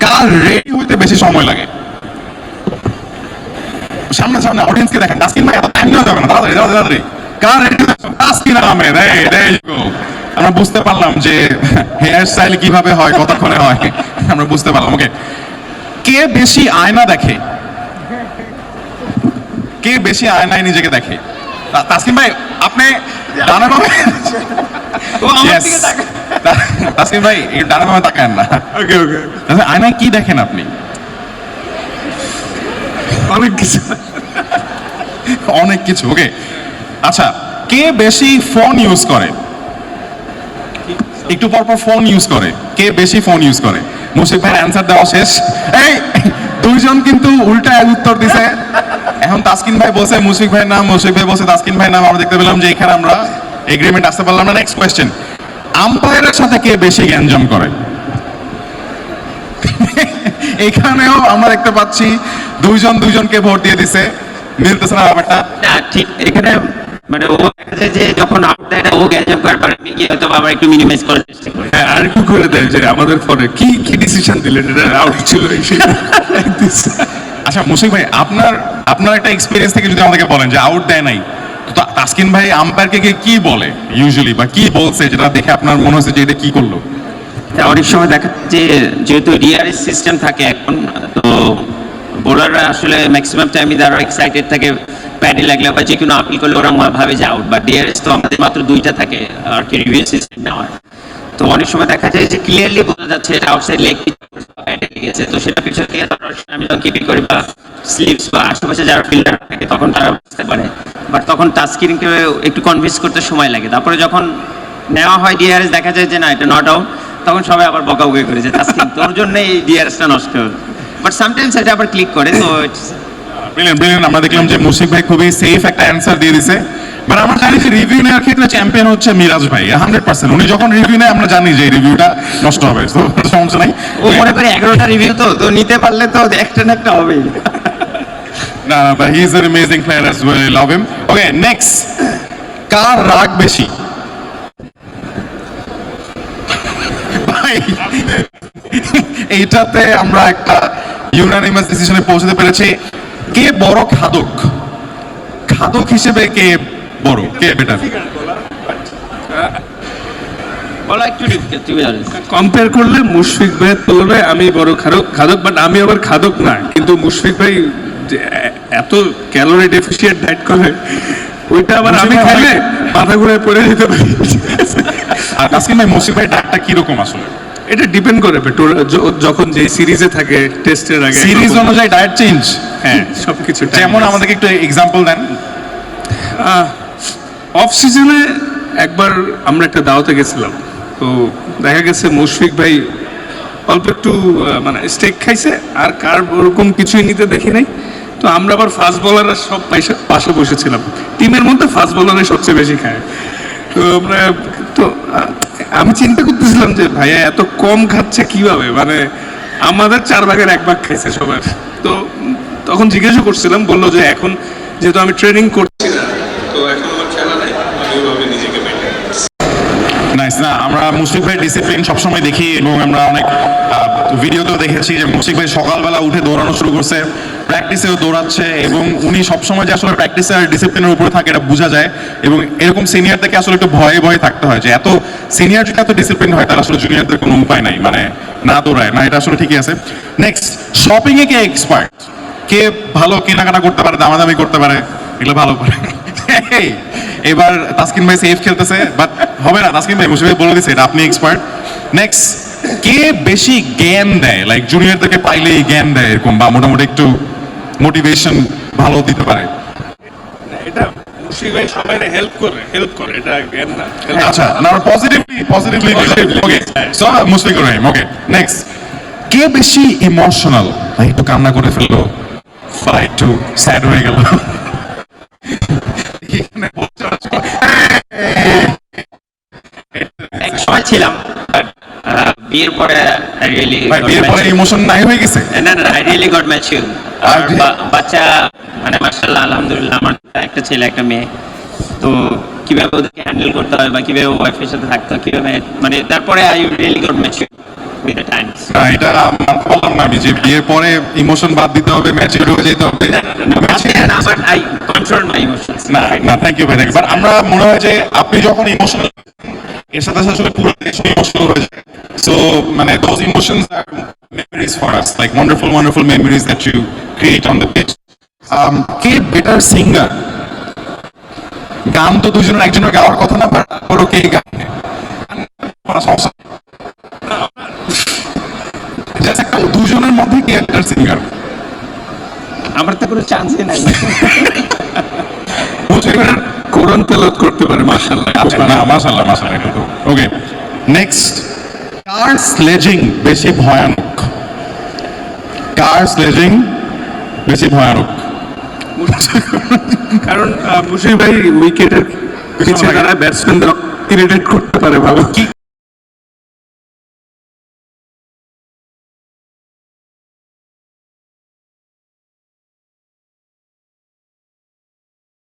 কার ready হইতে বেশি সময় লাগে? সামনে সামনে অডিয়েন্সকে দেখেন, তাসকিন ভাই এত টাইম নেওয়া যাবে না, তাড়াতাড়ি তাড়াতাড়ি তাড়াতাড়ি। কার রেডি? তাসকিন আহমেদ। আমরা বুঝতে পারলাম যে হেয়ার স্টাইল কিভাবে হয়, কতক্ষণে হয়, আমরা বুঝতে পারলাম। ওকে, কে বেশি আয়না দেখে? কে বেশি আয়নায় নিজেকে দেখে? তাসকিন ভাই আপনি ডানা বামে, তাসকিন ভাই ডানা বামে তাকান না। ওকে ওকে, আয়নায় কি দেখেন আপনি? অনেক কিছু। অনেক কিছু। ওকে, আচ্ছা, কে বেশি ফোন ইউজ করে? একটু পর পর ফোন ইউজ করে, কে বেশি ফোন ইউজ করে? মুশফিক ভাইয়ের অ্যান্সার দেওয়া শেষ। এই দুইজন কিন্তু উল্টা উত্তর দিছে। এখন তাসকিন ভাই বলছে মুশফিক ভাইয়ের নাম, মুশফিক ভাই বলছে তাসকিন ভাইয়ের নাম। আমরা দেখতে পেলাম যে এখানে আমরা এগ্রিমেন্ট আসতে পারলাম না। নেক্সট কোয়েশ্চেন, আম্পায়ারের সাথে কে বেশি গ্যাঞ্জাম করে? এখানেও আমরা দেখতে পাচ্ছি দুইজন দুইজনকে ভোট দিয়ে দিছে, মিলতেছে না ব্যাপারটা। না ঠিক এখানে মানে ও দেখা যায় যে যখন আউট দেয় না ও গ্যাঞ্জাম করার পরে আমি গিয়ে হয়তো আবার একটু মিনিমাইজ করার চেষ্টা করি। হ্যাঁ, আর একটু করে দেয় যে আমাদের ফোনে কি কি ডিসিশন দিলেন, এটা আউট ছিল আচ্ছা মুশফিক ভাই, আপনার একটা এক্সপিরিয়েন্স থেকে যদি আমাদেরকে বলেন যে আউট দেয় নাই, তো তাসকিন ভাই আম্পায়ারকে কি বলে ইউজুয়ালি, বা কি বলছে যেটা দেখে আপনার মনে হচ্ছে যে এটা কি করলো? অনেক সময় দেখা যে যেহেতু ডিআরএস সিস্টেম থাকে এখন, তো বোলাররা আসলে ম্যাক্সিমাম টাইমে যারা এক্সাইটেড থাকে, প্যাডে লাগলে বা যে কোনো আপিল করলে ওরা ভাবে যে আউট, বা ডিআরএস তো আমাদের মাত্র দুইটা থাকে আর কি রিভিউ সিস্টেম নেওয়ার। তো অনেক সময় দেখা যায় যে ক্লিয়ারলি বোঝা যাচ্ছে এটা আউটসাইড লেগ প্যাডে লেগেছে, তো সেটা পিছন থেকে আমি যখন কিপিং করি বা স্লিপস বা আশেপাশে যারা ফিল্ডার থাকে তখন তারা বুঝতে পারে। বাট তখন টাচস্ক্রিনকে একটু কনভিন্স করতে সময় লাগে। তারপরে যখন নেওয়া হয় ডিআরএস দেখা যায় যে না এটা নট আউট, তখন সবাই আবার বকাবকি করে যে তাসকিন তোর জন্য এই ডিআরএসটা নষ্ট হলো। বাট সামটাইমস এটা আবার ক্লিক করে। তো ব্রিলিয়ান্ট ব্রিলিয়ান্ট। আমরা দেখলাম যে মুশফিক ভাই খুবই সেফ একটা অ্যান্সার দিয়ে দিছে। বাট আমরা জানি যে রিভিউ নেওয়ার ক্ষেত্রে চ্যাম্পিয়ন হচ্ছে মিরাজ ভাই 100%। উনি যখন রিভিউ নেয় আমরা জানি যে রিভিউটা নষ্ট হবে, তো সমস্যা নাই। ও মনে করে 11টা রিভিউ তো নিতে পারলে তো একটা না একটা হবেই। না but he is an amazing player as well, love him. Okay next, কার রাগ বেশি? ভাই এইটাতে আমরা একটা ইউনানিমাস ডিসিশনে পৌঁছতে পেরেছি। কে বড় খাদক? খাদক হিসেবে কে বড়, কে বেটার? বলা একটু difficult to be honest. Compare করলে মুশফিক ভাই বলবে আমি বড় খাদক, বাট আমি আবার খাদক না। কিন্তু মুশফিক ভাই যে এত ক্যালোরি ডেফিসিয়েন্ট ডায়েট করে, ওইটা আবার আমি খাইলে মাথা ঘুরে পড়ে যেতে পারি। আর তাসকিন ভাই মুশফিক ভাই ডাকটা কিরকম আসলে? এটা ডিপেন্ড করে যখন যে সিরিজে থাকে, টেস্টের আগে সিরিজ অনুযায়ী ডায়েট চেঞ্জ। হ্যাঁ সবকিছু যেমন আমাদেরকে একটু এক্সাম্পল দেন। অফ সিজনে একবার আমরা একটা দাওয়াতে গেছিলাম, তো দেখা গেছে মুশফিক ভাই অল্প একটু মানে স্টেক খাইছে, আর কার ওরকম কিছুই নিতে দেখি নাই। তো আমরা আবার ফাস্ট বোলাররা সব পাশে বসেছিলাম, টিমের মধ্যে ফাস্ট বোলাররা সবচেয়ে বেশি খায়। তো আমরা তো আমি চিন্তা করতেছিলাম যে ভাইয়া এত কম খাচ্ছে কিভাবে, মানে আমাদের 4 ভাগের 1 ভাগ খাইছে সবার। তো তখন জিজ্ঞাসা করছিলাম, বললো যে এখন যেহেতু আমি ট্রেনিং করছি না, তো এখন আমার খেলা নাই, আমি ওইভাবে নিজেকে মেনটেন করছি। নাইস। না আমরা মুশফিক ভাই ডিসিপ্লিন সবসময় দেখি, এবং আমরা অনেক ভিডিওতেও দেখেছি যে মুশফিক ভাই সকালবেলা উঠে দৌড়ানো শুরু করছে, প্র্যাকটিসেও দৌড়াচ্ছে, এবং উনি সবসময় যে আসলে প্র্যাকটিসে আর ডিসিপ্লিনের উপরে থাকে এটা বোঝা যায়। এবং এরকম সিনিয়র থেকে আসলে একটু ভয়ে ভয়ে থাকতে হয় যে এত সিনিয়র যদি এত ডিসিপ্লিন হয় তাহলে আসলে জুনিয়রদের কোনো উপায় নাই, মানে না দৌড়ায় না, এটা আসলে ঠিকই আছে। নেক্সট, শপিংয়ে কে এক্সপার্ট? কে ভালো কেনাকাটা করতে পারে, দামাদামি করতে পারে, এগুলো ভালো পারে? এবার তাসকিন ভাই সেফ খেলতেছে, বাট হবে না। তাসকিন ভাই মুশফিক ভাই বলে দিচ্ছে এটা আপনি এক্সপার্ট। নেক্সট, কে বেশি জ্ঞান দেয়, লাইক জুনিয়রদেরকে পাইলেই জ্ঞান দেয় এরকম, বা মোটামুটি একটু মোটিভেশন ভালো দিতে পারে? এটা মুশফিক ভাই সবাইকে হেল্প করে, এটা জ্ঞান না। আচ্ছা, না পজিটিভলি ওকে। সো মুশফিক রহিম। ওকে নেক্সট, কে বেশি ইমোশনাল? ভাই একটু কান্না করে ফেললো, বা একটু স্যাড হয়ে গেল? এক সময় ছিলাম, বিয়ের পরে I really ভাই got বিয়ের পরে mature. ইমোশন নাই হয়ে গেছে? না না I really got mature. আর বাচ্চা মানে মাশাআল্লাহ আলহামদুলিল্লাহ, আমার একটা ছেলে একটা মেয়ে। তো কিভাবে ওদেরকে হ্যান্ডেল করতে হয় বা কিভাবে ওয়াইফের সাথে থাকতে হয়, কিভাবে মানে তারপরে I really got mature. with the times. না, এটা মানতে পারলাম না আমি যে বিয়ের পরে ইমোশন বাদ দিতে হবে, ম্যাচিউর হয়ে যেতে হবে। না, but I control my emotions. না না, থ্যাংক ইউ ভাই, থ্যাংক ইউ। বাট আমরা মনে হয় যে আপনি যখন ইমোশনাল, এর সাথে সাথে আসলে পুরো দেশ ইমোশনাল হয়ে যায়। সো মানে those emotions are memories for us, like wonderful memories that you create on the pitch. K better singer? গান তো দুজনের একজনের গাওয়ার কথা না, বাট ওরও কে গান সমস্যা নেই। Just একটা দুজনের মধ্যে কে বেটার সিঙ্গার? আমার তো কোনো চান্সই নাই। কোরআন তেলাওয়াত করতে পারে, মাশাআল্লাহ। আচ্ছা, না, মাশাআল্লাহ, ওকে, নেক্সট। কার স্লেজিং বেশি ভয়ানক? কার স্লেজিং বেশি ভয়ানক? কারণ মুশফিক ভাই উইকেটের পিছিয়ে তারা ব্যাটসম্যানদের ইরিটেট করতে পারে ভালো। কি